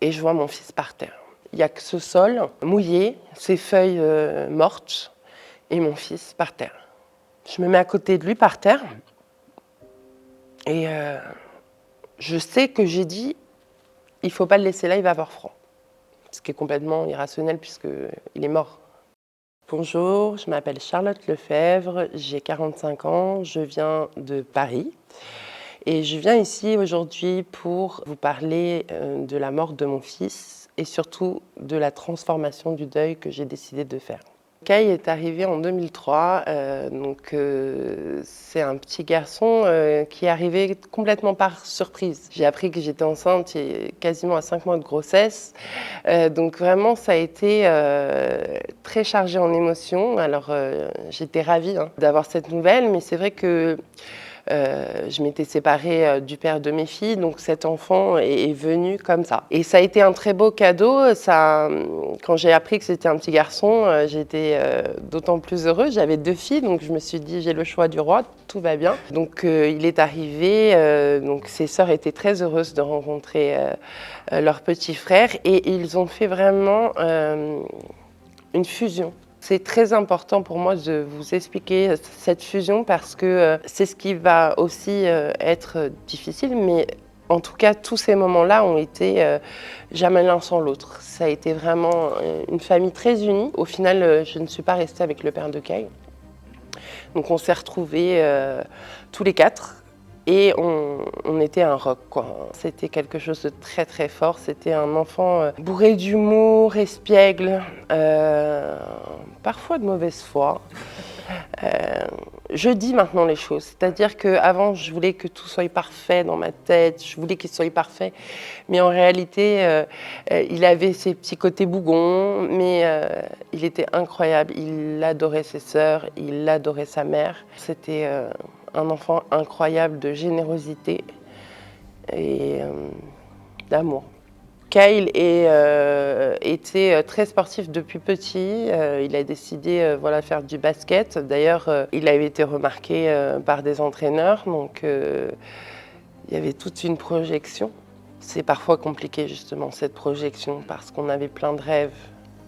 et je vois mon fils par terre. Il n'y a que ce sol mouillé, ces feuilles mortes et mon fils par terre. Je me mets à côté de lui par terre et je sais que j'ai dit « il ne faut pas le laisser là, il va avoir froid ». Ce qui est complètement irrationnel puisqu'il est mort. Bonjour, je m'appelle Charlotte Lefebvre, j'ai 45 ans, je viens de Paris et je viens ici aujourd'hui pour vous parler de la mort de mon fils et surtout de la transformation du deuil que j'ai décidé de faire. Kay est arrivé en 2003, c'est un petit garçon qui est arrivé complètement par surprise. J'ai appris que j'étais enceinte quasiment à 5 mois de grossesse, donc vraiment ça a été très chargé en émotions. Alors j'étais ravie d'avoir cette nouvelle, mais c'est vrai que je m'étais séparée du père de mes filles, donc cet enfant est venu comme ça. Et ça a été un très beau cadeau. Quand j'ai appris que c'était un petit garçon, j'étais d'autant plus heureuse. J'avais 2 filles, donc je me suis dit j'ai le choix du roi, tout va bien. Donc il est arrivé, donc ses sœurs étaient très heureuses de rencontrer leur petit frère et ils ont fait vraiment une fusion. C'est très important pour moi de vous expliquer cette fusion parce que c'est ce qui va aussi être difficile, mais en tout cas, tous ces moments-là ont été jamais l'un sans l'autre. Ça a été vraiment une famille très unie. Au final, je ne suis pas restée avec le père de Kay. Donc on s'est retrouvés tous les 4. Et on était un rock, quoi. C'était quelque chose de très très fort. C'était un enfant bourré d'humour, espiègle, parfois de mauvaise foi. Je dis maintenant les choses, c'est-à-dire qu'avant je voulais que tout soit parfait dans ma tête, je voulais qu'il soit parfait, mais en réalité il avait ses petits côtés bougons, mais il était incroyable, il adorait ses sœurs, il adorait sa mère. C'était un enfant incroyable de générosité et d'amour. Kyle était très sportif depuis petit. Il a décidé de faire du basket. D'ailleurs, il avait été remarqué par des entraîneurs. Donc, il y avait toute une projection. C'est parfois compliqué, justement, cette projection, parce qu'on avait plein de rêves.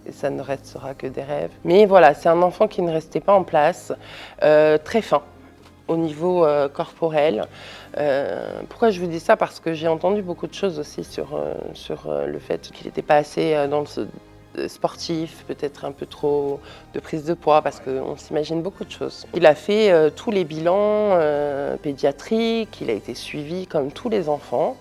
Et ça ne restera que des rêves. Mais voilà, c'est un enfant qui ne restait pas en place, très fin au niveau corporel. Pourquoi je vous dis ça? Parce que j'ai entendu beaucoup de choses aussi sur le fait qu'il n'était pas assez dans le sportif, peut-être un peu trop de prise de poids, parce qu'on s'imagine beaucoup de choses. Il a fait tous les bilans pédiatriques, il a été suivi comme tous les enfants,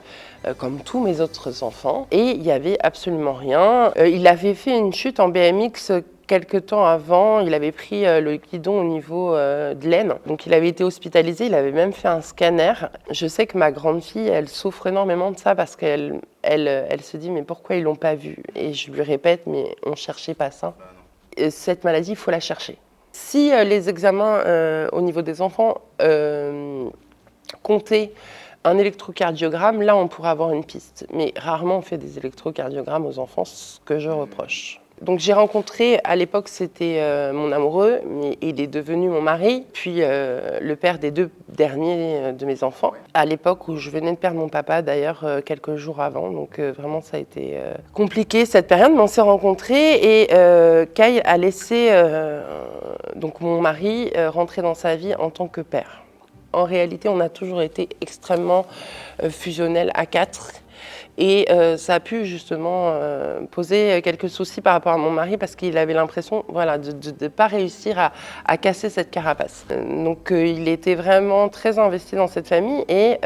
comme tous mes autres enfants, et il n'y avait absolument rien. Il avait fait une chute en BMX quelques temps avant, il avait pris le guidon au niveau de l'aine. Donc il avait été hospitalisé, il avait même fait un scanner. Je sais que ma grande fille, elle souffre énormément de ça parce qu'elle se dit mais pourquoi ils l'ont pas vu? Et je lui répète mais on cherchait pas ça. Cette maladie, il faut la chercher. Si les examens au niveau des enfants comptaient un électrocardiogramme, là on pourrait avoir une piste. Mais rarement on fait des électrocardiogrammes aux enfants, ce que je reproche. Donc j'ai rencontré, à l'époque c'était mon amoureux, mais il est devenu mon mari, puis le père des 2 derniers de mes enfants. À l'époque où je venais de perdre mon papa, d'ailleurs quelques jours avant, donc vraiment ça a été compliqué cette période, mais on s'est rencontrés et Kay a laissé donc mon mari rentrer dans sa vie en tant que père. En réalité, on a toujours été extrêmement fusionnels à 4. Et ça a pu justement poser quelques soucis par rapport à mon mari parce qu'il avait l'impression de ne pas réussir à casser cette carapace. Donc il était vraiment très investi dans cette famille et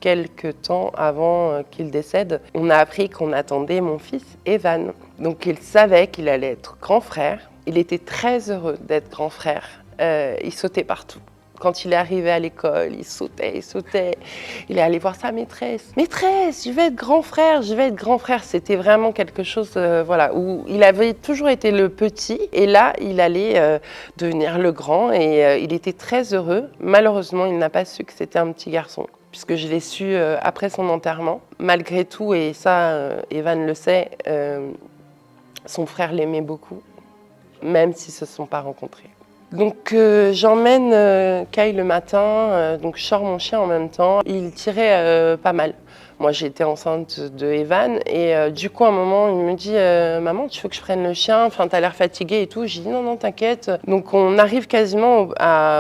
quelques temps avant qu'il décède, on a appris qu'on attendait mon fils Evan. Donc il savait qu'il allait être grand frère. Il était très heureux d'être grand frère. Il sautait partout. Quand il est arrivé à l'école, il sautait. Il est allé voir sa maîtresse. « Maîtresse, je vais être grand frère, je vais être grand frère ». C'était vraiment quelque chose où il avait toujours été le petit et là, il allait devenir le grand et il était très heureux. Malheureusement, il n'a pas su que c'était un petit garçon puisque je l'ai su après son enterrement. Malgré tout, et ça, Evan le sait, son frère l'aimait beaucoup, même s'ils ne se sont pas rencontrés. Donc j'emmène Kay le matin, donc je sors mon chien en même temps. Il tirait pas mal. Moi, j'étais enceinte de Evan et du coup, à un moment, il me dit maman, tu veux que je prenne le chien? Enfin, t'as l'air fatiguée et tout. J'ai dit non, non, t'inquiète. Donc, on arrive quasiment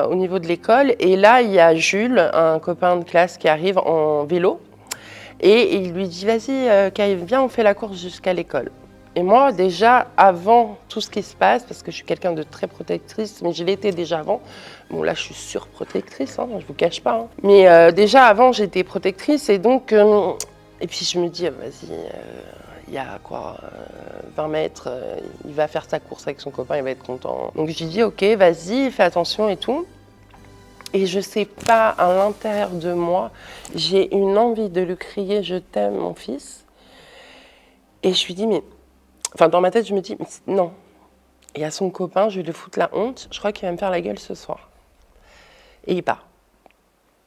au niveau de l'école et là, il y a Jules, un copain de classe qui arrive en vélo et il lui dit vas-y, Kay, viens, on fait la course jusqu'à l'école. Et moi, déjà, avant tout ce qui se passe, parce que je suis quelqu'un de très protectrice, mais je l'étais déjà avant. Bon, là, je suis surprotectrice, hein, je vous cache pas. Hein. Mais déjà, avant, j'étais protectrice et donc... et puis, je me dis, vas-y, il y a quoi 20 mètres, il va faire sa course avec son copain, il va être content. Donc, j'ai dit, ok, vas-y, fais attention et tout. Et je sais pas, à l'intérieur de moi, j'ai une envie de lui crier, je t'aime, mon fils. Et je lui dis, mais... Enfin, dans ma tête, je me dis, non. Et à son copain, je vais lui foutre la honte. Je crois qu'il va me faire la gueule ce soir. Et il part.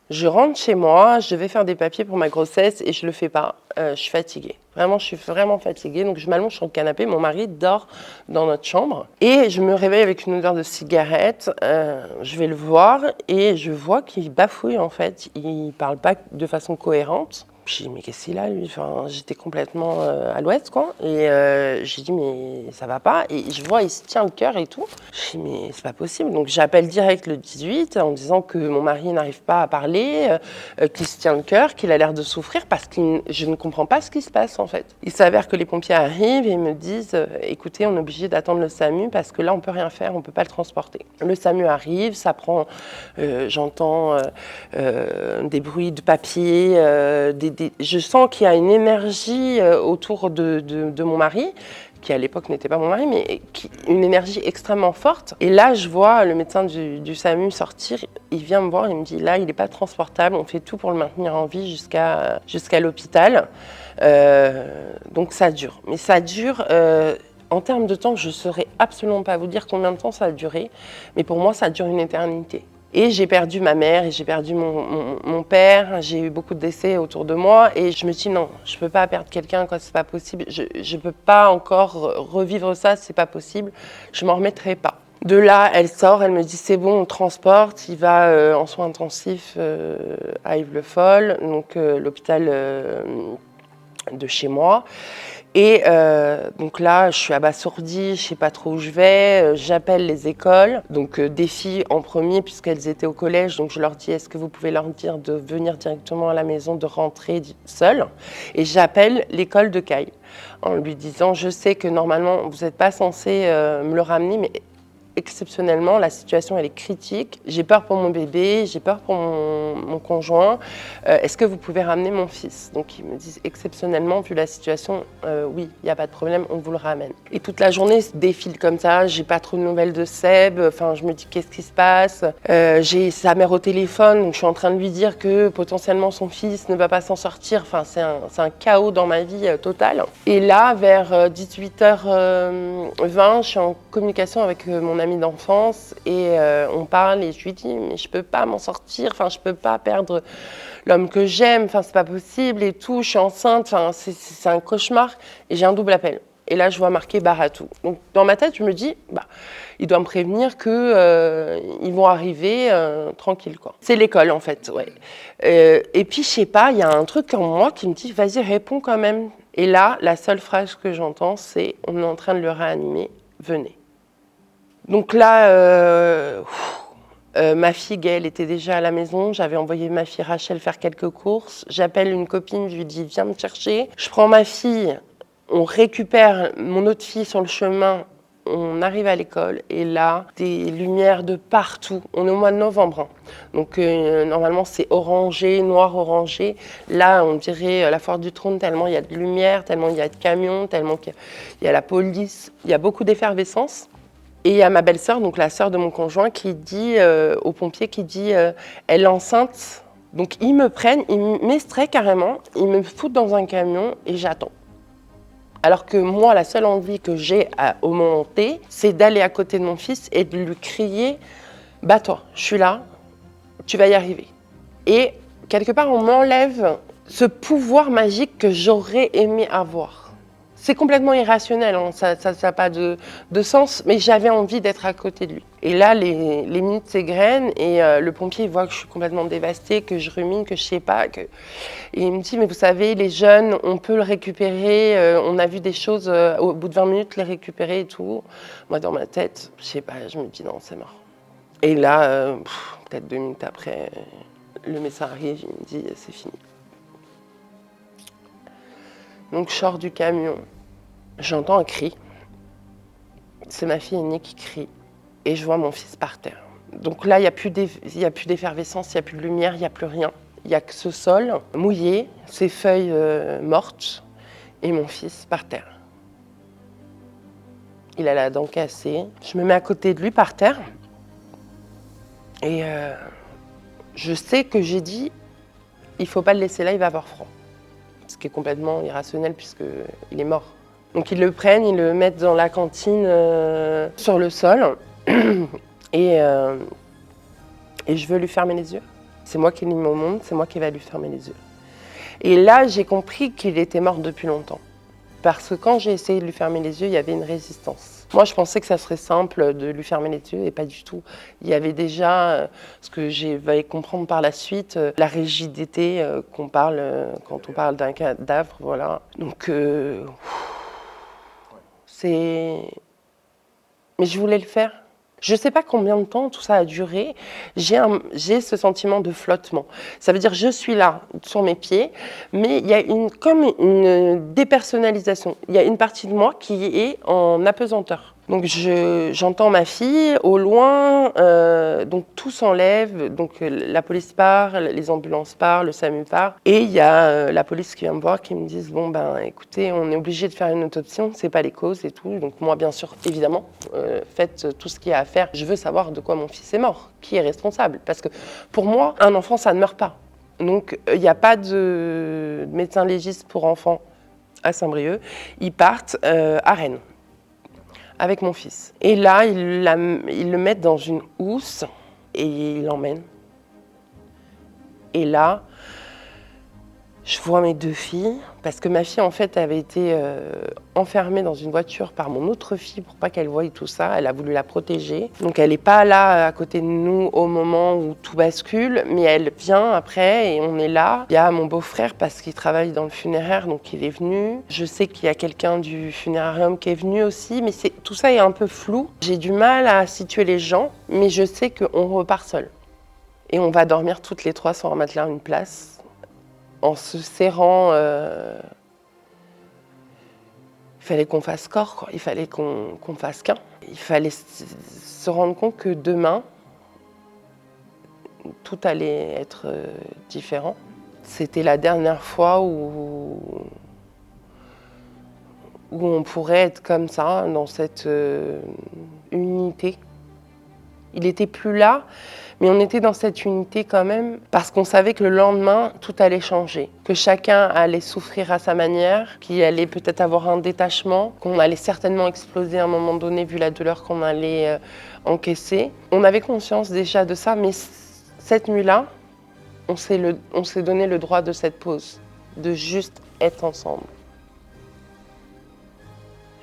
Je rentre chez moi, je vais faire des papiers pour ma grossesse et je le fais pas. Je suis fatiguée. Vraiment, je suis vraiment fatiguée. Donc, je m'allonge sur le canapé. Mon mari dort dans notre chambre. Et je me réveille avec une odeur de cigarette. Je vais le voir et je vois qu'il bafouille, en fait. Il parle pas de façon cohérente. J'ai dit, mais qu'est-ce qu'il a, lui? Enfin, j'étais complètement à l'ouest, quoi. Et j'ai dit, mais ça va pas. Et je vois, il se tient le cœur et tout. J'ai dit, mais c'est pas possible. Donc, j'appelle direct le 18 en disant que mon mari n'arrive pas à parler, qu'il se tient le cœur, qu'il a l'air de souffrir parce que je ne comprends pas ce qui se passe, en fait. Il s'avère que les pompiers arrivent et ils me disent, écoutez, on est obligé d'attendre le SAMU parce que là, on peut rien faire, on peut pas le transporter. Le SAMU arrive, ça prend, j'entends des bruits de papier, je sens qu'il y a une énergie autour de mon mari, qui à l'époque n'était pas mon mari, mais une énergie extrêmement forte. Et là, je vois le médecin du SAMU sortir, il vient me voir, il me dit là, il n'est pas transportable, on fait tout pour le maintenir en vie jusqu'à l'hôpital. Donc ça dure. Mais ça dure... en termes de temps, je ne saurais absolument pas vous dire combien de temps ça a duré, mais pour moi, ça dure une éternité. Et j'ai perdu ma mère et j'ai perdu mon père, j'ai eu beaucoup de décès autour de moi et je me dis non, je ne peux pas perdre quelqu'un quand c'est pas possible, je ne peux pas encore revivre ça, c'est pas possible, je m'en remettrai pas. De là, elle sort, elle me dit c'est bon, on transporte, il va en soins intensifs à Yves-le-Foll, donc l'hôpital de chez moi. Et donc là, je suis abasourdie, je sais pas trop où je vais, j'appelle les écoles, donc des filles en premier puisqu'elles étaient au collège, donc je leur dis est-ce que vous pouvez leur dire de venir directement à la maison, de rentrer seules. Et j'appelle l'école de Kay en lui disant je sais que normalement vous n'êtes pas censé me le ramener, mais exceptionnellement, la situation elle est critique. J'ai peur pour mon bébé, j'ai peur pour mon conjoint. Est-ce que vous pouvez ramener mon fils? Donc ils me disent exceptionnellement, vu la situation, oui, il n'y a pas de problème, on vous le ramène. Et toute la journée se défile comme ça, j'ai pas trop de nouvelles de Seb, enfin je me dis qu'est-ce qui se passe? J'ai sa mère au téléphone, donc je suis en train de lui dire que potentiellement son fils ne va pas s'en sortir. Enfin c'est un chaos dans ma vie total. Et là, vers 18h20, je suis en communication avec mon amie d'enfance et on parle et je lui dis mais je peux pas m'en sortir, enfin je peux pas perdre l'homme que j'aime, enfin c'est pas possible et tout, je suis enceinte, enfin c'est un cauchemar et j'ai un double appel. Et là je vois marqué Baratou. Donc dans ma tête je me dis bah il doit me prévenir que ils vont arriver tranquille quoi. C'est l'école en fait, ouais. Et puis je sais pas, il y a un truc en moi qui me dit vas-y réponds quand même. Et là la seule phrase que j'entends c'est on est en train de le réanimer, venez. Donc là, ma fille Gaëlle était déjà à la maison. J'avais envoyé ma fille Rachel faire quelques courses. J'appelle une copine, je lui dis viens me chercher. Je prends ma fille, on récupère mon autre fille sur le chemin. On arrive à l'école et là, des lumières de partout. On est au mois de novembre. Hein. Donc normalement c'est orangé, noir orangé. Là on dirait la foire du trône tellement il y a de lumière, tellement il y a de camions, tellement il y a la police. Il y a beaucoup d'effervescence. Et il y a ma belle-sœur, donc la sœur de mon conjoint, qui dit aux pompiers, qui dit elle est enceinte. Donc ils me prennent, ils m'extraient carrément, ils me foutent dans un camion et j'attends. Alors que moi, la seule envie que j'ai au moment T, c'est d'aller à côté de mon fils et de lui crier « Bats-toi, je suis là, tu vas y arriver ». Et quelque part, on m'enlève ce pouvoir magique que j'aurais aimé avoir. C'est complètement irrationnel, hein. Ça n'a pas de sens, mais j'avais envie d'être à côté de lui. Et là, les minutes s'égrènent et le pompier voit que je suis complètement dévastée, que je rumine, que je sais pas. Et il me dit, mais vous savez, les jeunes, on peut le récupérer, on a vu des choses, au bout de 20 minutes, les récupérer et tout. Moi, dans ma tête, je sais pas, je me dis, non, c'est mort. Et là, peut-être 2 minutes après, le médecin arrive, il me dit, c'est fini. Donc je sors du camion, j'entends un cri. C'est ma fille aînée qui crie et je vois mon fils par terre. Donc là, il n'y a plus d'effervescence, il n'y a plus de lumière, il n'y a plus rien. Il n'y a que ce sol mouillé, ces feuilles mortes et mon fils par terre. Il a la dent cassée. Je me mets à côté de lui par terre et je sais que j'ai dit, il ne faut pas le laisser là, il va avoir froid. Ce qui est complètement irrationnel puisqu'il est mort. Donc ils le prennent, ils le mettent dans la cantine sur le sol et je veux lui fermer les yeux. C'est moi qui l'ai mis au monde, c'est moi qui va lui fermer les yeux. Et là, j'ai compris qu'il était mort depuis longtemps. Parce que quand j'ai essayé de lui fermer les yeux, il y avait une résistance. Moi, je pensais que ça serait simple de lui fermer les yeux, et pas du tout. Il y avait déjà, ce que j'ai vais comprendre par la suite, la rigidité qu'on parle quand on parle d'un cadavre, voilà. Donc, c'est... Mais je voulais le faire. Je ne sais pas combien de temps tout ça a duré. J'ai ce sentiment de flottement. Ça veut dire je suis là, sur mes pieds, mais il y a comme une dépersonnalisation. Il y a une partie de moi qui est en apesanteur. Donc j'entends ma fille au loin, donc tout s'enlève, donc la police part, les ambulances partent, le SAMU part, et il y a la police qui vient me voir, qui me disent bon ben écoutez, on est obligé de faire une autopsie, on ne sait pas les causes et tout. Donc moi bien sûr évidemment, faites tout ce qu'il y a à faire. Je veux savoir de quoi mon fils est mort, qui est responsable, parce que pour moi un enfant ça ne meurt pas. Donc il n'y a pas de médecin légiste pour enfants à Saint-Brieuc, ils partent à Rennes avec mon fils. Et là, ils le mettent dans une housse et ils l'emmènent. Et là, je vois mes 2 filles, parce que ma fille, en fait, avait été enfermée dans une voiture par mon autre fille pour pas qu'elle voie tout ça. Elle a voulu la protéger. Donc, elle n'est pas là à côté de nous au moment où tout bascule, mais elle vient après et on est là. Il y a mon beau-frère, parce qu'il travaille dans le funéraire, donc il est venu. Je sais qu'il y a quelqu'un du funérarium qui est venu aussi, mais tout ça est un peu flou. J'ai du mal à situer les gens, mais je sais qu'on repart seul. Et on va dormir toutes les 3 sur un matelas, une place. En se serrant, il fallait qu'on fasse corps, quoi. Il fallait qu'on fasse qu'un. Il fallait se rendre compte que demain, tout allait être différent. C'était la dernière fois où on pourrait être comme ça, dans cette unité. Il n'était plus là, mais on était dans cette unité quand même, parce qu'on savait que le lendemain, tout allait changer, que chacun allait souffrir à sa manière, qu'il allait peut-être avoir un détachement, qu'on allait certainement exploser à un moment donné, vu la douleur qu'on allait encaisser. On avait conscience déjà de ça, mais cette nuit-là, on s'est donné le droit de cette pause, de juste être ensemble.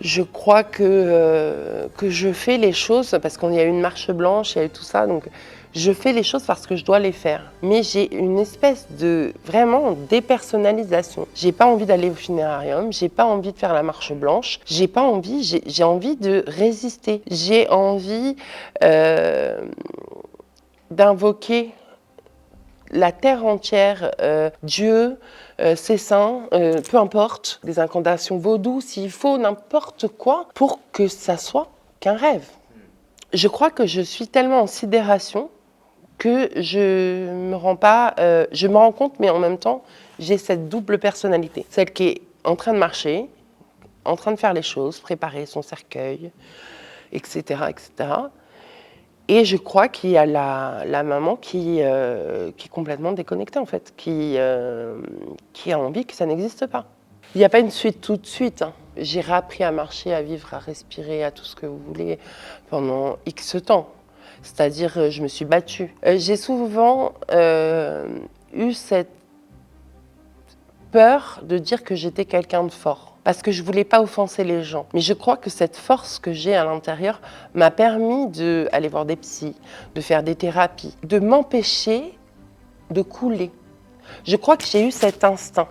Je crois que je fais les choses, parce qu'il y a eu une marche blanche, il y a eu tout ça, donc je fais les choses parce que je dois les faire. Mais j'ai une espèce de, vraiment, dépersonnalisation. J'ai pas envie d'aller au funérarium, j'ai pas envie de faire la marche blanche, j'ai pas envie, j'ai envie de résister. J'ai envie d'invoquer la terre entière, Dieu, ses saints, peu importe, des incantations vaudou, s'il faut, n'importe quoi, pour que ça soit qu'un rêve. Je crois que je suis tellement en sidération que je me rends compte, mais en même temps, j'ai cette double personnalité. Celle qui est en train de marcher, en train de faire les choses, préparer son cercueil, etc., etc. Et je crois qu'il y a la maman qui est complètement déconnectée, en fait, qui a envie que ça n'existe pas. Il n'y a pas une suite tout de suite, hein. J'ai réappris à marcher, à vivre, à respirer, à tout ce que vous voulez pendant X temps. C'est-à-dire, je me suis battue. J'ai souvent eu cette peur de dire que j'étais quelqu'un de fort. parce que je voulais pas offenser les gens. Mais je crois que cette force que j'ai à l'intérieur m'a permis d'aller voir des psys, de faire des thérapies, de m'empêcher de couler. Je crois que j'ai eu cet instinct.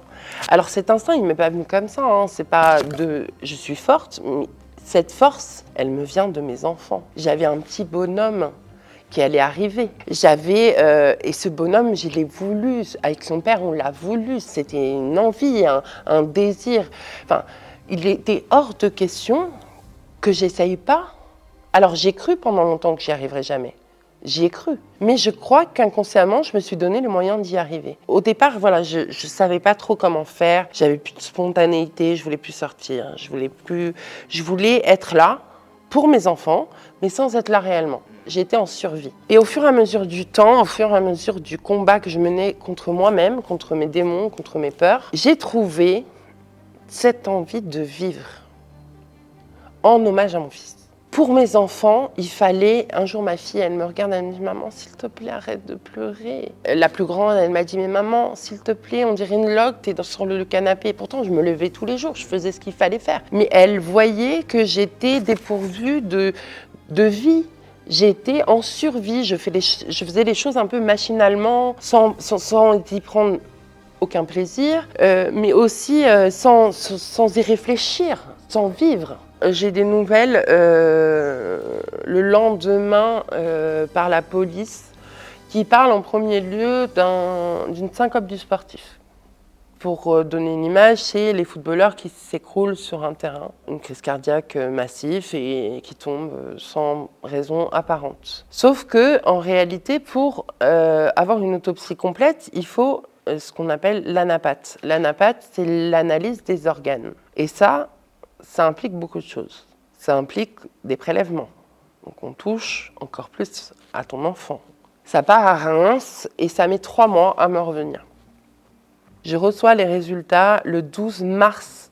Alors cet instinct, il ne m'est pas venu comme ça, hein. C'est pas de je suis forte, mais cette force, elle me vient de mes enfants. J'avais un petit bonhomme qui allait arriver. Et ce bonhomme, je l'ai voulu. Avec son père, on l'a voulu. C'était une envie, un désir. Enfin, il était hors de question que j'essaye pas. Alors j'ai cru pendant longtemps que j'y arriverais jamais. J'y ai cru. Mais je crois qu'inconsciemment, je me suis donné le moyen d'y arriver. Au départ, voilà, je ne savais pas trop comment faire. J'avais plus de spontanéité, je voulais plus sortir. Je voulais être là pour mes enfants, mais sans être là réellement. J'étais en survie. Et au fur et à mesure du temps, au fur et à mesure du combat que je menais contre moi-même, contre mes démons, contre mes peurs, j'ai trouvé cette envie de vivre en hommage à mon fils. Pour mes enfants, il fallait... Un jour, ma fille, elle me regarde, elle me dit « Maman, s'il te plaît, arrête de pleurer. » La plus grande, elle m'a dit « Mais maman, s'il te plaît, on dirait une loque, t'es sur le canapé. » Pourtant, je me levais tous les jours, je faisais ce qu'il fallait faire. Mais elle voyait que j'étais dépourvue de vie. J'étais en survie, je faisais les choses un peu machinalement, sans y prendre aucun plaisir, mais aussi sans y réfléchir, sans vivre. J'ai des nouvelles le lendemain par la police qui parle en premier lieu d'une syncope du sportif. Pour donner une image, c'est les footballeurs qui s'écroulent sur un terrain, une crise cardiaque massive et qui tombent sans raison apparente. Sauf que, en réalité, pour avoir une autopsie complète, il faut ce qu'on appelle l'anapathe. L'anapathe, c'est l'analyse des organes. Et ça implique beaucoup de choses. Ça implique des prélèvements. Donc on touche encore plus à ton enfant. Ça part à Reims et ça met 3 mois à me revenir. Je reçois les résultats le 12 mars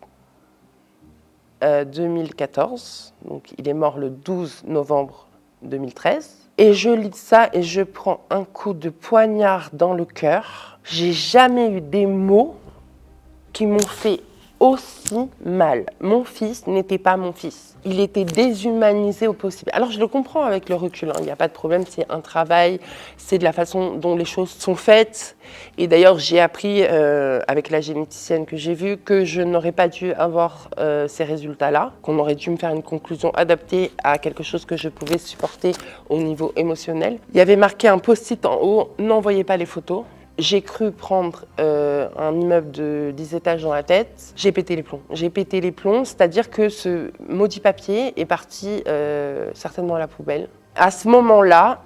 2014. Donc il est mort le 12 novembre 2013. Et je lis ça et je prends un coup de poignard dans le cœur. J'ai jamais eu des mots qui m'ont fait aussi mal. Mon fils n'était pas mon fils. Il était déshumanisé au possible. Alors je le comprends avec le recul, il n'y a pas de problème, c'est un travail, c'est de la façon dont les choses sont faites. Et d'ailleurs j'ai appris avec la généticienne que j'ai vue que je n'aurais pas dû avoir ces résultats-là, qu'on aurait dû me faire une conclusion adaptée à quelque chose que je pouvais supporter au niveau émotionnel. Il y avait marqué un post-it en haut, n'envoyez pas les photos. J'ai cru prendre un immeuble de 10 étages dans la tête. J'ai pété les plombs. J'ai pété les plombs, c'est-à-dire que ce maudit papier est parti certainement à la poubelle. À ce moment-là,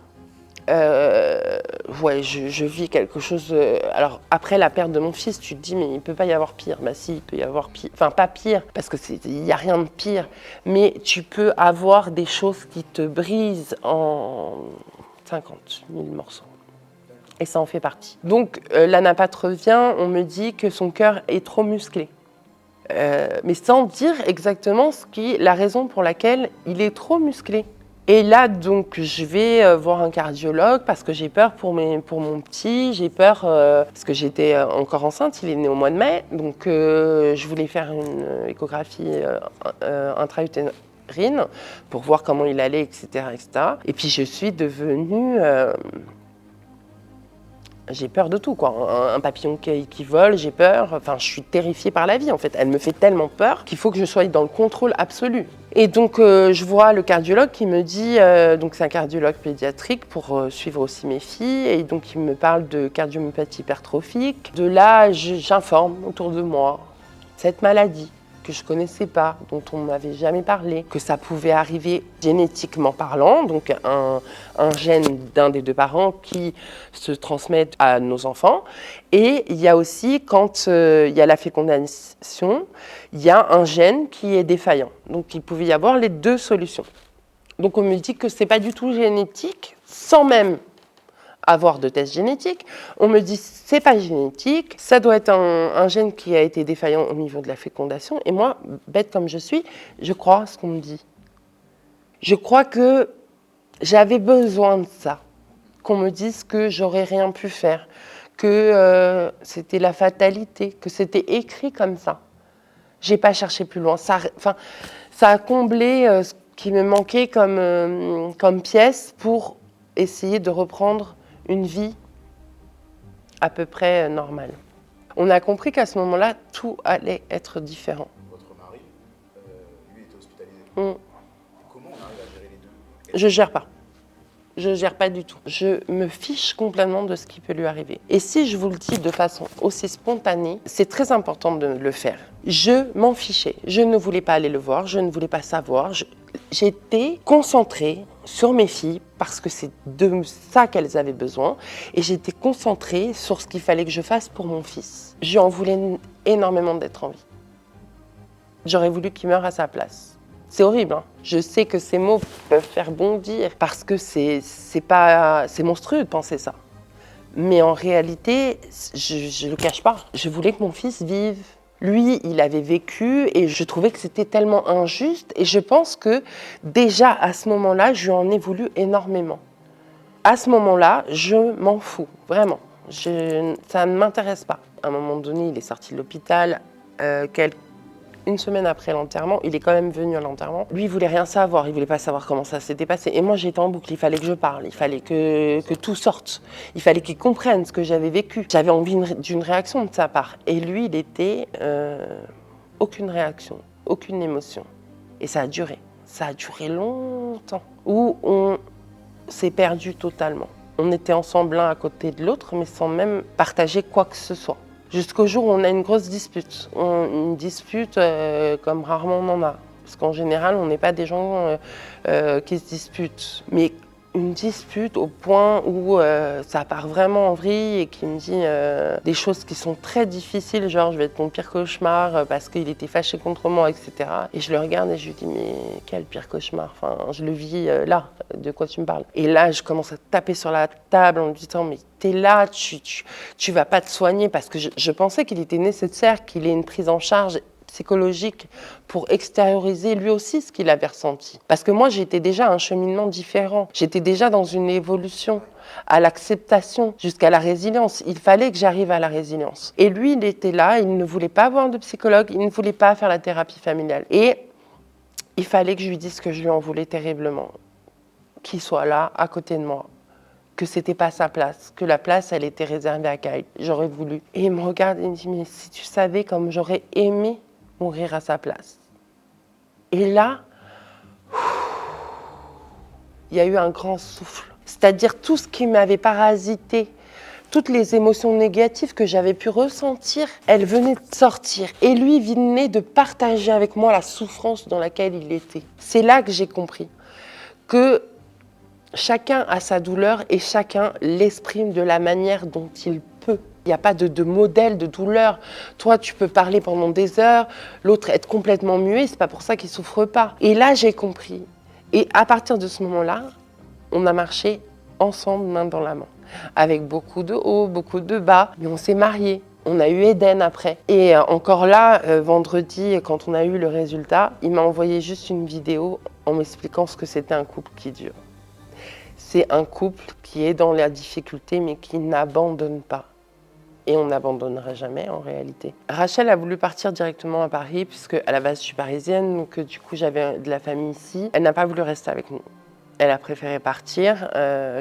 je vis quelque chose... alors, après la perte de mon fils, tu te dis, mais il ne peut pas y avoir pire. Bah si, il peut y avoir pire. Enfin, pas pire, parce qu'il n'y a rien de pire. Mais tu peux avoir des choses qui te brisent en 50 000 morceaux. Et ça en fait partie. Donc l'anapathe revient, on me dit que son cœur est trop musclé. Mais sans dire exactement la raison pour laquelle il est trop musclé. Et là, donc, je vais voir un cardiologue parce que j'ai peur pour mon petit, j'ai peur parce que j'étais encore enceinte, il est né au mois de mai, donc je voulais faire une échographie intra-utérine pour voir comment il allait, etc., etc. Et puis je suis devenue... j'ai peur de tout, quoi. Un papillon qui vole, j'ai peur. Enfin, je suis terrifiée par la vie, en fait. Elle me fait tellement peur qu'il faut que je sois dans le contrôle absolu. Et donc, je vois le cardiologue qui me dit... donc, c'est un cardiologue pédiatrique pour suivre aussi mes filles. Et donc, il me parle de cardiomyopathie hypertrophique. De là, j'informe autour de moi cette maladie que je ne connaissais pas, dont on ne m'avait jamais parlé, que ça pouvait arriver génétiquement parlant, donc un gène d'un des deux parents qui se transmet à nos enfants. Et il y a aussi, quand il y a la fécondation, il y a un gène qui est défaillant. Donc il pouvait y avoir les deux solutions. Donc on me dit que ce n'est pas du tout génétique, sans même avoir de tests génétiques. On me dit c'est pas génétique, ça doit être un gène qui a été défaillant au niveau de la fécondation. Et moi, bête comme je suis, je crois à ce qu'on me dit. Je crois que j'avais besoin de ça, qu'on me dise que j'aurais rien pu faire, que c'était la fatalité, que c'était écrit comme ça. J'ai pas cherché plus loin. Enfin, ça a comblé ce qui me manquait comme pièce pour essayer de reprendre une vie à peu près normale. On a compris qu'à ce moment-là, tout allait être différent. Votre mari, lui, était hospitalisé. Mm. Comment on arrive à gérer les deux? Je gère pas. Je gère pas du tout. Je me fiche complètement de ce qui peut lui arriver. Et si je vous le dis de façon aussi spontanée, c'est très important de le faire. Je m'en fichais. Je ne voulais pas aller le voir, je ne voulais pas savoir. J'étais concentrée sur mes filles parce que c'est de ça qu'elles avaient besoin. Et j'étais concentrée sur ce qu'il fallait que je fasse pour mon fils. Je en voulais énormément d'être en vie. J'aurais voulu qu'il meure à sa place. C'est horrible, hein. Je sais que ces mots peuvent faire bondir parce que c'est monstrueux de penser ça. Mais en réalité, je le cache pas. Je voulais que mon fils vive. Lui, il avait vécu et je trouvais que c'était tellement injuste. Et je pense que déjà à ce moment-là, je lui en ai voulu énormément. À ce moment-là, je m'en fous, vraiment. Ça ne m'intéresse pas. À un moment donné, il est sorti de l'hôpital. Une semaine après l'enterrement, il est quand même venu à l'enterrement. Lui, il voulait rien savoir, il voulait pas savoir comment ça s'était passé. Et moi, j'étais en boucle, il fallait que je parle, il fallait que tout sorte. Il fallait qu'il comprenne ce que j'avais vécu. J'avais envie d'une réaction de sa part. Et lui, il était aucune réaction, aucune émotion. Et ça a duré. Ça a duré longtemps. Où on s'est perdu totalement. On était ensemble l'un à côté de l'autre, mais sans même partager quoi que ce soit. Jusqu'au jour où on a une grosse dispute. Une dispute comme rarement on en a. Parce qu'en général, on n'est pas des gens qui se disputent. Mais une dispute au point où ça part vraiment en vrille et qui me dit des choses qui sont très difficiles, genre je vais être ton pire cauchemar parce qu'il était fâché contre moi, etc. Et je le regarde et je lui dis mais quel pire cauchemar, enfin je le vis là, de quoi tu me parles? Et là je commence à taper sur la table en lui disant mais t'es là, tu vas pas te soigner parce que je pensais qu'il était nécessaire qu'il ait une prise en charge psychologique pour extérioriser lui aussi ce qu'il avait ressenti. Parce que moi, j'étais déjà à un cheminement différent. J'étais déjà dans une évolution à l'acceptation jusqu'à la résilience. Il fallait que j'arrive à la résilience. Et lui, il était là, il ne voulait pas voir de psychologue, il ne voulait pas faire la thérapie familiale. Et il fallait que je lui dise que je lui en voulais terriblement. Qu'il soit là, à côté de moi. Que c'était pas sa place, que la place, elle était réservée à Kyle. J'aurais voulu. Et il me regarde et il me dit, mais si tu savais comme j'aurais aimé mourir à sa place. Et là, il y a eu un grand souffle. C'est-à-dire tout ce qui m'avait parasité, toutes les émotions négatives que j'avais pu ressentir, elles venaient de sortir. Et lui venait de partager avec moi la souffrance dans laquelle il était. C'est là que j'ai compris que chacun a sa douleur et chacun l'exprime de la manière dont il peut. Il n'y a pas de modèle de douleur. Toi, tu peux parler pendant des heures, l'autre être complètement muet, c'est pas pour ça qu'il ne souffre pas. Et là, j'ai compris. Et à partir de ce moment-là, on a marché ensemble, main dans la main. Avec beaucoup de hauts, beaucoup de bas, mais on s'est mariés. On a eu Eden après. Et encore là, vendredi, quand on a eu le résultat, il m'a envoyé juste une vidéo en m'expliquant ce que c'était un couple qui dure. C'est un couple qui est dans la difficulté, mais qui n'abandonne pas. Et on n'abandonnera jamais en réalité. Rachel a voulu partir directement à Paris, puisque à la base je suis parisienne, donc du coup j'avais de la famille ici. Elle n'a pas voulu rester avec nous. Elle a préféré partir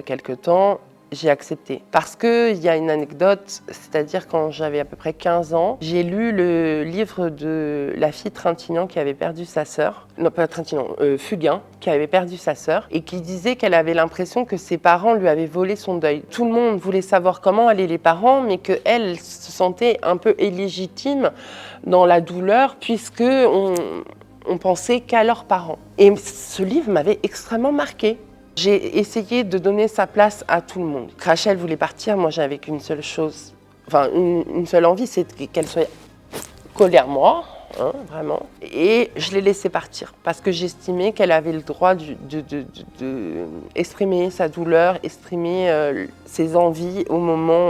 quelque temps. J'ai accepté. Parce qu'il y a une anecdote, c'est-à-dire quand j'avais à peu près 15 ans, j'ai lu le livre de la fille Trintignant qui avait perdu sa sœur. Non, pas Trintignant, Fugain, qui avait perdu sa sœur et qui disait qu'elle avait l'impression que ses parents lui avaient volé son deuil. Tout le monde voulait savoir comment allaient les parents, mais qu'elle se sentait un peu illégitime dans la douleur puisque on pensait qu'à leurs parents. Et ce livre m'avait extrêmement marquée. J'ai essayé de donner sa place à tout le monde. Rachel voulait partir, moi j'avais qu'une seule chose, enfin une seule envie, c'est qu'elle soit collée à moi, hein, vraiment. Et je l'ai laissée partir parce que j'estimais qu'elle avait le droit de exprimer sa douleur, exprimer ses envies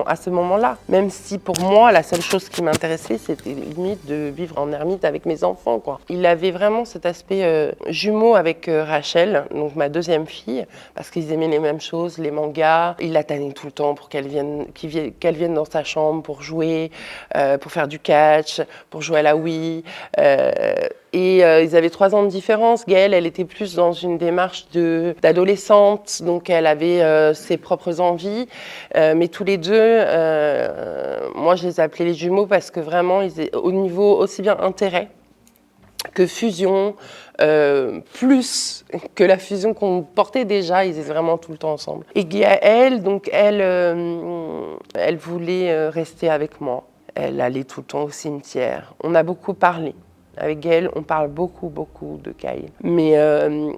à ce moment-là. Même si pour moi, la seule chose qui m'intéressait, c'était limite de vivre en ermite avec mes enfants, quoi. Il avait vraiment cet aspect jumeau avec Rachel, donc ma deuxième fille, parce qu'ils aimaient les mêmes choses, les mangas. Il la tannait tout le temps pour qu'elle vienne dans sa chambre pour jouer, pour faire du catch, pour jouer à la Wii, Ils avaient 3 ans de différence. Gaëlle, elle était plus dans une démarche d'adolescente, donc elle avait ses propres envies. Mais tous les deux, moi je les ai appelés les jumeaux parce que vraiment, au niveau aussi bien intérêt que fusion, plus que la fusion qu'on portait déjà, ils étaient vraiment tout le temps ensemble. Et Gaëlle, donc elle voulait rester avec moi. Elle allait tout le temps au cimetière. On a beaucoup parlé. Avec Gaëlle, on parle beaucoup de Kyle. Mais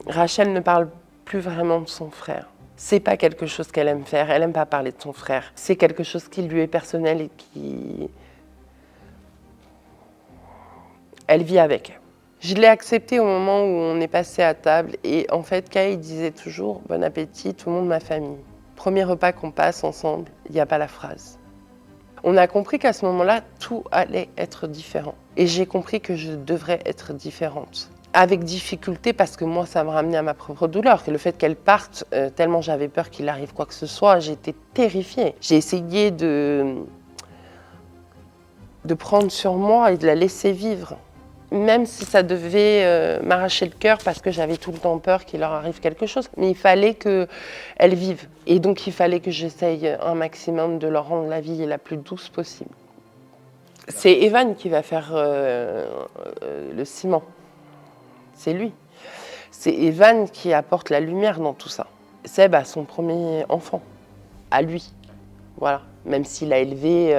Rachel ne parle plus vraiment de son frère. C'est pas quelque chose qu'elle aime faire. Elle aime pas parler de son frère. C'est quelque chose qui lui est personnel et qui... Elle vit avec. Je l'ai accepté au moment où on est passé à table. Et en fait, Kyle disait toujours « Bon appétit, tout le monde, ma famille ». Premier repas qu'on passe ensemble, il n'y a pas la phrase. On a compris qu'à ce moment-là, tout allait être différent. Et j'ai compris que je devrais être différente. Avec difficulté, parce que moi, ça me ramenait à ma propre douleur. Que le fait qu'elle parte, tellement j'avais peur qu'il arrive quoi que ce soit, j'étais terrifiée. J'ai essayé de prendre sur moi et de la laisser vivre. Même si ça devait m'arracher le cœur parce que j'avais tout le temps peur qu'il leur arrive quelque chose. Mais il fallait qu'elles vivent. Et donc il fallait que j'essaye un maximum de leur rendre la vie la plus douce possible. C'est Evan qui va faire le ciment. C'est lui. C'est Evan qui apporte la lumière dans tout ça. Seb a son premier enfant, à lui. Voilà. Même s'il a élevé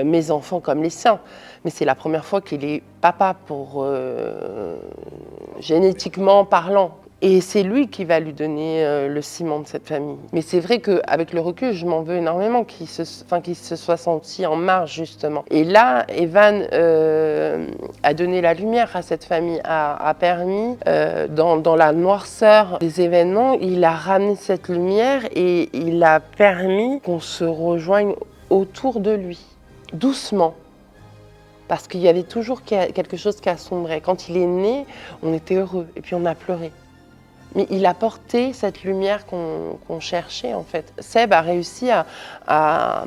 mes enfants comme les siens. Mais c'est la première fois qu'il est papa génétiquement parlant. Et c'est lui qui va lui donner le ciment de cette famille. Mais c'est vrai qu'avec le recul, je m'en veux énormément qu'il se soit senti en marge, justement. Et là, Evan a donné la lumière à cette famille, a permis, dans la noirceur des événements, il a ramené cette lumière et il a permis qu'on se rejoigne autour de lui, doucement. Parce qu'il y avait toujours quelque chose qui assombrait. Quand il est né, on était heureux et puis on a pleuré. Mais il a porté cette lumière qu'on cherchait, en fait. Seb a réussi à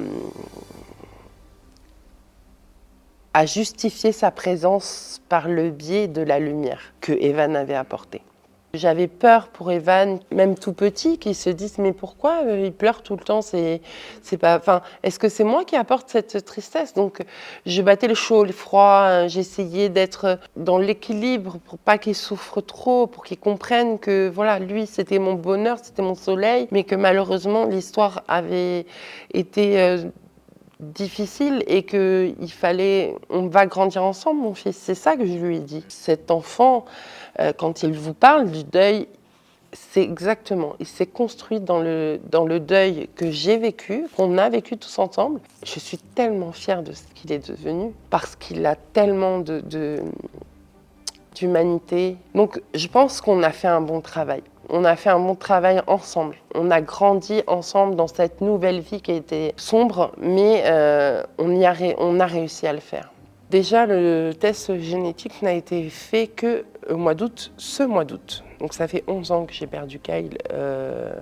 justifier sa présence par le biais de la lumière que Evan avait apportée. J'avais peur pour Evan, même tout petit, qu'il se dise « mais pourquoi il pleure tout le temps, c'est pas... Enfin, est-ce que c'est moi qui apporte cette tristesse ?» Donc je battais le chaud, le froid, j'essayais d'être dans l'équilibre pour pas qu'il souffre trop, pour qu'il comprenne que voilà, lui c'était mon bonheur, c'était mon soleil, mais que malheureusement l'histoire avait été difficile et qu'il fallait... On va grandir ensemble, mon fils, c'est ça que je lui ai dit. Cet enfant... quand il vous parle du deuil, c'est exactement, il s'est construit dans le deuil que j'ai vécu, qu'on a vécu tous ensemble. Je suis tellement fière de ce qu'il est devenu, parce qu'il a tellement d'humanité. Donc je pense qu'on a fait un bon travail. On a fait un bon travail ensemble. On a grandi ensemble dans cette nouvelle vie qui a été sombre, mais on a réussi à le faire. Déjà, le test génétique n'a été fait qu'au mois d'août, ce mois d'août. Donc ça fait 11 ans que j'ai perdu Kyle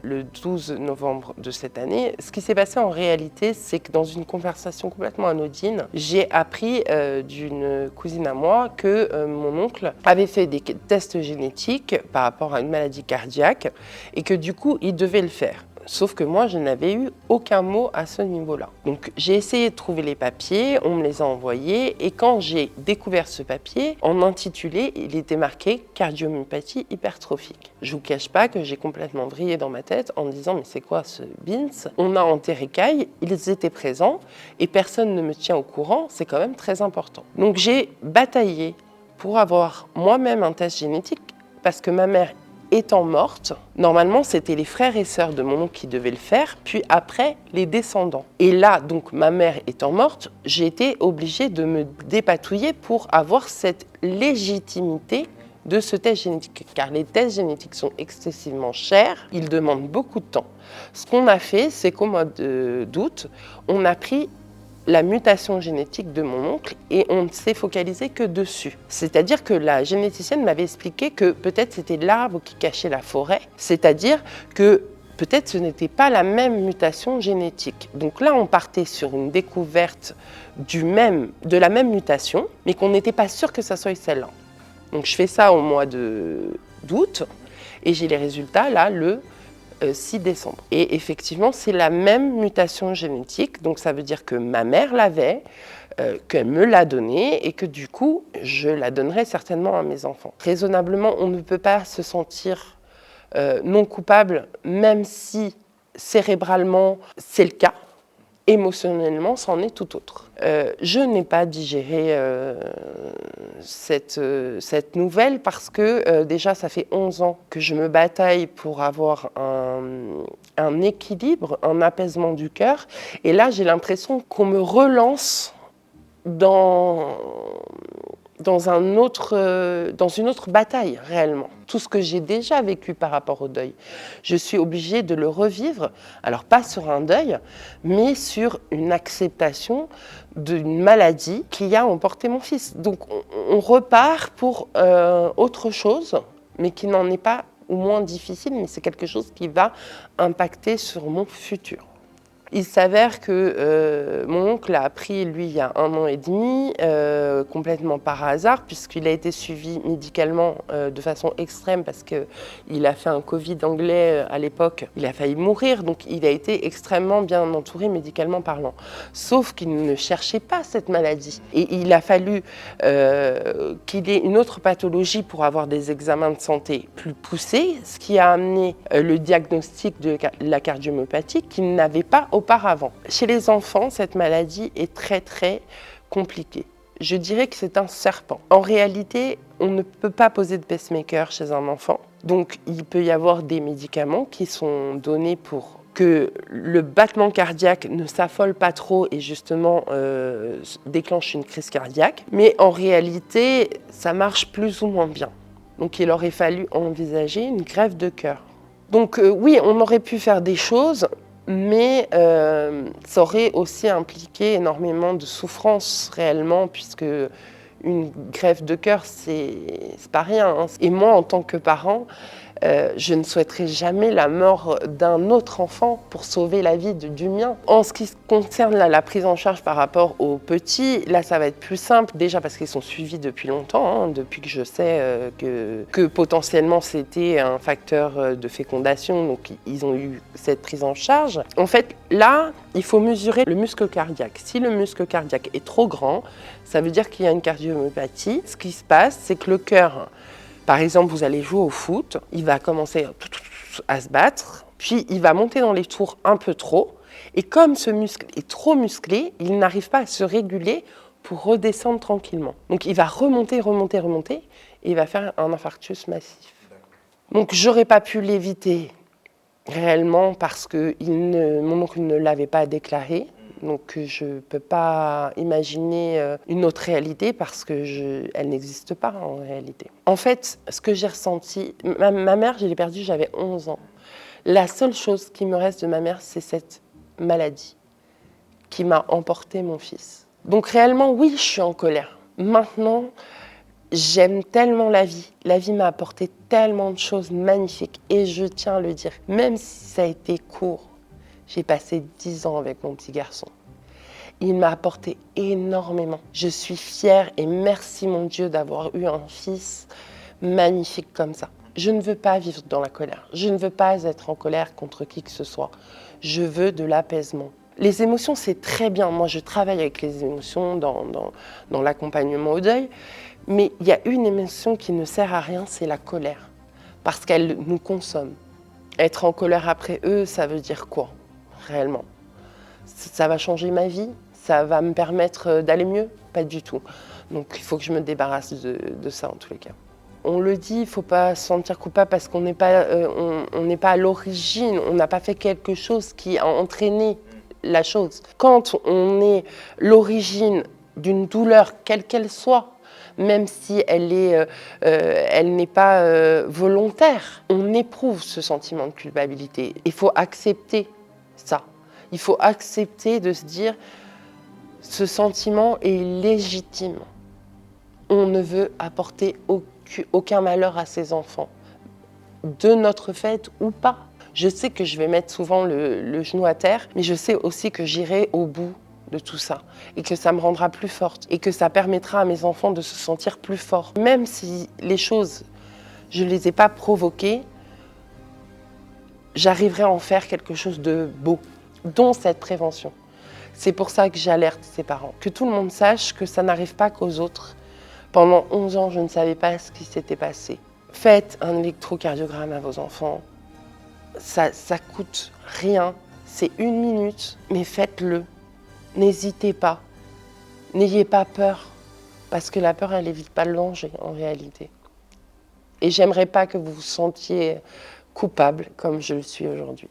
le 12 novembre de cette année. Ce qui s'est passé en réalité, c'est que dans une conversation complètement anodine, j'ai appris d'une cousine à moi que mon oncle avait fait des tests génétiques par rapport à une maladie cardiaque et que du coup, il devait le faire. Sauf que moi, je n'avais eu aucun mot à ce niveau-là. Donc j'ai essayé de trouver les papiers, on me les a envoyés, et quand j'ai découvert ce papier, en intitulé, il était marqué « cardiomyopathie hypertrophique ». Je ne vous cache pas que j'ai complètement vrillé dans ma tête en me disant « mais c'est quoi ce BINS ?» On a enterré Kyle, ils étaient présents, et personne ne me tient au courant, c'est quand même très important. Donc j'ai bataillé pour avoir moi-même un test génétique, parce que ma mère étant morte, normalement c'était les frères et sœurs de mon oncle qui devaient le faire, puis après les descendants. Et là, donc ma mère étant morte, j'ai été obligée de me dépatouiller pour avoir cette légitimité de ce test génétique, car les tests génétiques sont excessivement chers, ils demandent beaucoup de temps. Ce qu'on a fait, c'est qu'au mois d'août, on a pris la mutation génétique de mon oncle et on ne s'est focalisé que dessus. C'est-à-dire que la généticienne m'avait expliqué que peut-être c'était l'arbre qui cachait la forêt, c'est-à-dire que peut-être ce n'était pas la même mutation génétique. Donc là, on partait sur une découverte de la même mutation, mais qu'on n'était pas sûr que ça soit celle-là. Donc je fais ça au mois d'août et j'ai les résultats là le 6 décembre. Et effectivement, c'est la même mutation génétique, donc ça veut dire que ma mère l'avait, qu'elle me l'a donnée et que du coup, je la donnerai certainement à mes enfants. Raisonnablement, on ne peut pas se sentir non coupable, même si cérébralement c'est le cas. Émotionnellement, c'en est tout autre. Je n'ai pas digéré cette nouvelle parce que déjà, ça fait 11 ans que je me bataille pour avoir un équilibre, un apaisement du cœur. Et là, j'ai l'impression qu'on me relance dans une autre bataille, réellement. Tout ce que j'ai déjà vécu par rapport au deuil, je suis obligée de le revivre, alors pas sur un deuil, mais sur une acceptation d'une maladie qui a emporté mon fils. Donc on repart pour autre chose, mais qui n'en est pas ou moins difficile, mais c'est quelque chose qui va impacter sur mon futur. Il s'avère que mon oncle a appris, lui, il y a 1 an et demi, complètement par hasard, puisqu'il a été suivi médicalement de façon extrême, parce qu'il a fait un Covid anglais à l'époque. Il a failli mourir, donc il a été extrêmement bien entouré médicalement parlant. Sauf qu'il ne cherchait pas cette maladie. Et il a fallu qu'il ait une autre pathologie pour avoir des examens de santé plus poussés, ce qui a amené le diagnostic de la cardiomyopathie qu'il n'avait pas auparavant. Chez les enfants, cette maladie est très très compliquée. Je dirais que c'est un serpent. En réalité, on ne peut pas poser de pacemaker chez un enfant. Donc il peut y avoir des médicaments qui sont donnés pour que le battement cardiaque ne s'affole pas trop et justement déclenche une crise cardiaque. Mais en réalité, ça marche plus ou moins bien. Donc il aurait fallu envisager une greffe de cœur. Donc oui, on aurait pu faire des choses, mais ça aurait aussi impliqué énormément de souffrance réellement, puisque une greffe de cœur, c'est pas rien, hein. Et moi, en tant que parent, je ne souhaiterais jamais la mort d'un autre enfant pour sauver la vie du mien. En ce qui concerne la prise en charge par rapport aux petits, là ça va être plus simple, déjà parce qu'ils sont suivis depuis longtemps, hein, depuis que je sais que potentiellement c'était un facteur de fécondation, donc ils ont eu cette prise en charge. En fait, là, il faut mesurer le muscle cardiaque. Si le muscle cardiaque est trop grand, ça veut dire qu'il y a une cardiomyopathie. Ce qui se passe, c'est que le cœur, par exemple, vous allez jouer au foot, il va commencer à se battre, puis il va monter dans les tours un peu trop, et comme ce muscle est trop musclé, il n'arrive pas à se réguler pour redescendre tranquillement. Donc il va remonter, et il va faire un infarctus massif. Donc j'aurais pas pu l'éviter réellement parce que mon oncle ne l'avait pas déclaré. Donc je ne peux pas imaginer une autre réalité parce qu'elle n'existe pas en réalité. En fait, ce que j'ai ressenti, ma mère, je l'ai perdue, j'avais 11 ans. La seule chose qui me reste de ma mère, c'est cette maladie qui m'a emporté mon fils. Donc réellement, oui, je suis en colère. Maintenant, j'aime tellement la vie. La vie m'a apporté tellement de choses magnifiques. Et je tiens à le dire, même si ça a été court, j'ai passé 10 ans avec mon petit garçon. Il m'a apporté énormément. Je suis fière et merci mon Dieu d'avoir eu un fils magnifique comme ça. Je ne veux pas vivre dans la colère. Je ne veux pas être en colère contre qui que ce soit. Je veux de l'apaisement. Les émotions, c'est très bien. Moi, je travaille avec les émotions dans l'accompagnement au deuil. Mais il y a une émotion qui ne sert à rien, c'est la colère. Parce qu'elle nous consomme. Être en colère après eux, ça veut dire quoi, réellement? Ça va changer ma vie? Ça va me permettre d'aller mieux? Pas du tout. Donc il faut que je me débarrasse de ça en tous les cas. On le dit, il ne faut pas se sentir coupable parce qu'on n'est pas, on n'est pas à l'origine, on n'a pas fait quelque chose qui a entraîné la chose. Quand on est l'origine d'une douleur, quelle qu'elle soit, même si elle n'est pas volontaire, on éprouve ce sentiment de culpabilité. Il faut accepter ça. Il faut accepter de se dire ce sentiment est légitime. On ne veut apporter aucun malheur à ses enfants, de notre fait ou pas. Je sais que je vais mettre souvent le genou à terre, mais je sais aussi que j'irai au bout de tout ça et que ça me rendra plus forte et que ça permettra à mes enfants de se sentir plus forts. Même si les choses, je ne les ai pas provoquées, j'arriverai à en faire quelque chose de beau, dont cette prévention. C'est pour ça que j'alerte ces parents, que tout le monde sache que ça n'arrive pas qu'aux autres. Pendant 11 ans, je ne savais pas ce qui s'était passé. Faites un électrocardiogramme à vos enfants. Ça coûte rien, c'est 1 minute, mais faites-le. N'hésitez pas, n'ayez pas peur, parce que la peur, elle évite pas le danger en réalité. Et j'aimerais pas que vous vous sentiez coupable comme je le suis aujourd'hui.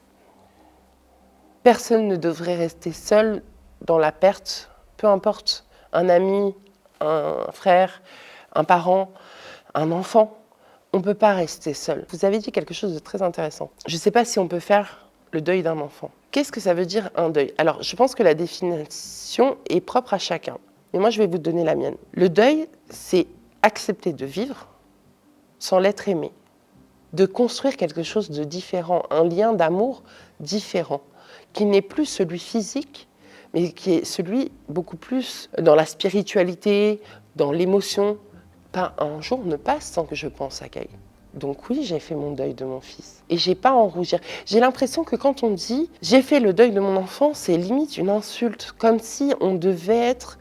Personne ne devrait rester seul dans la perte, peu importe, un ami, un frère, un parent, un enfant. On ne peut pas rester seul. Vous avez dit quelque chose de très intéressant. Je ne sais pas si on peut faire le deuil d'un enfant. Qu'est-ce que ça veut dire un deuil? Alors, je pense que la définition est propre à chacun. Mais moi, je vais vous donner la mienne. Le deuil, c'est accepter de vivre sans l'être aimé. De construire quelque chose de différent, un lien d'amour différent, qui n'est plus celui physique, mais qui est celui beaucoup plus dans la spiritualité, dans l'émotion. Pas un jour ne passe sans que je pense à Gaël. Donc oui, j'ai fait mon deuil de mon fils. Et j'ai pas à en rougir. J'ai l'impression que quand on dit « j'ai fait le deuil de mon enfant », c'est limite une insulte, comme si on devait être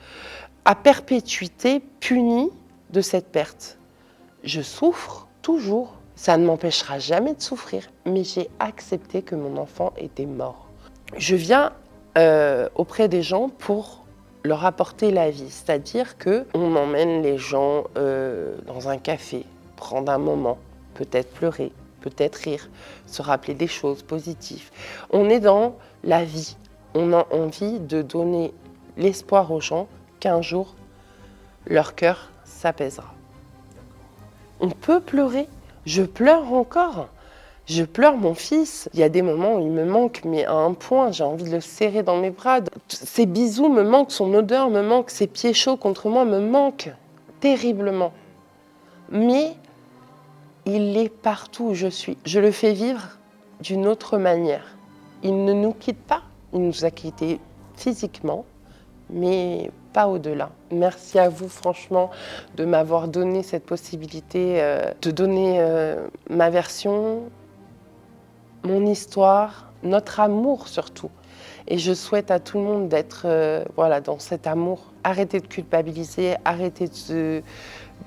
à perpétuité puni de cette perte. Je souffre toujours. Ça ne m'empêchera jamais de souffrir, mais j'ai accepté que mon enfant était mort. Je viens auprès des gens pour leur apporter la vie, c'est-à-dire qu'on emmène les gens dans un café, prendre un moment, peut-être pleurer, peut-être rire, se rappeler des choses positives. On est dans la vie, on a envie de donner l'espoir aux gens qu'un jour, leur cœur s'apaisera. On peut pleurer, je pleure encore. Je pleure mon fils. Il y a des moments où il me manque, mais à un point, j'ai envie de le serrer dans mes bras. Ses bisous me manquent, son odeur me manque, ses pieds chauds contre moi me manquent terriblement. Mais il est partout où je suis. Je le fais vivre d'une autre manière. Il ne nous quitte pas. Il nous a quittés physiquement, mais pas au-delà. Merci à vous, franchement, de m'avoir donné cette possibilité de donner ma version, mon histoire, notre amour surtout. Et je souhaite à tout le monde d'être voilà, dans cet amour. Arrêtez de culpabiliser, arrêtez de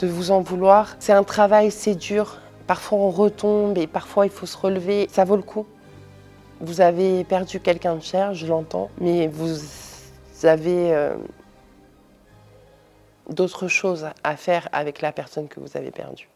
vous en vouloir. C'est un travail, c'est dur. Parfois on retombe et parfois il faut se relever. Ça vaut le coup. Vous avez perdu quelqu'un de cher, je l'entends, mais vous avez d'autres choses à faire avec la personne que vous avez perdue.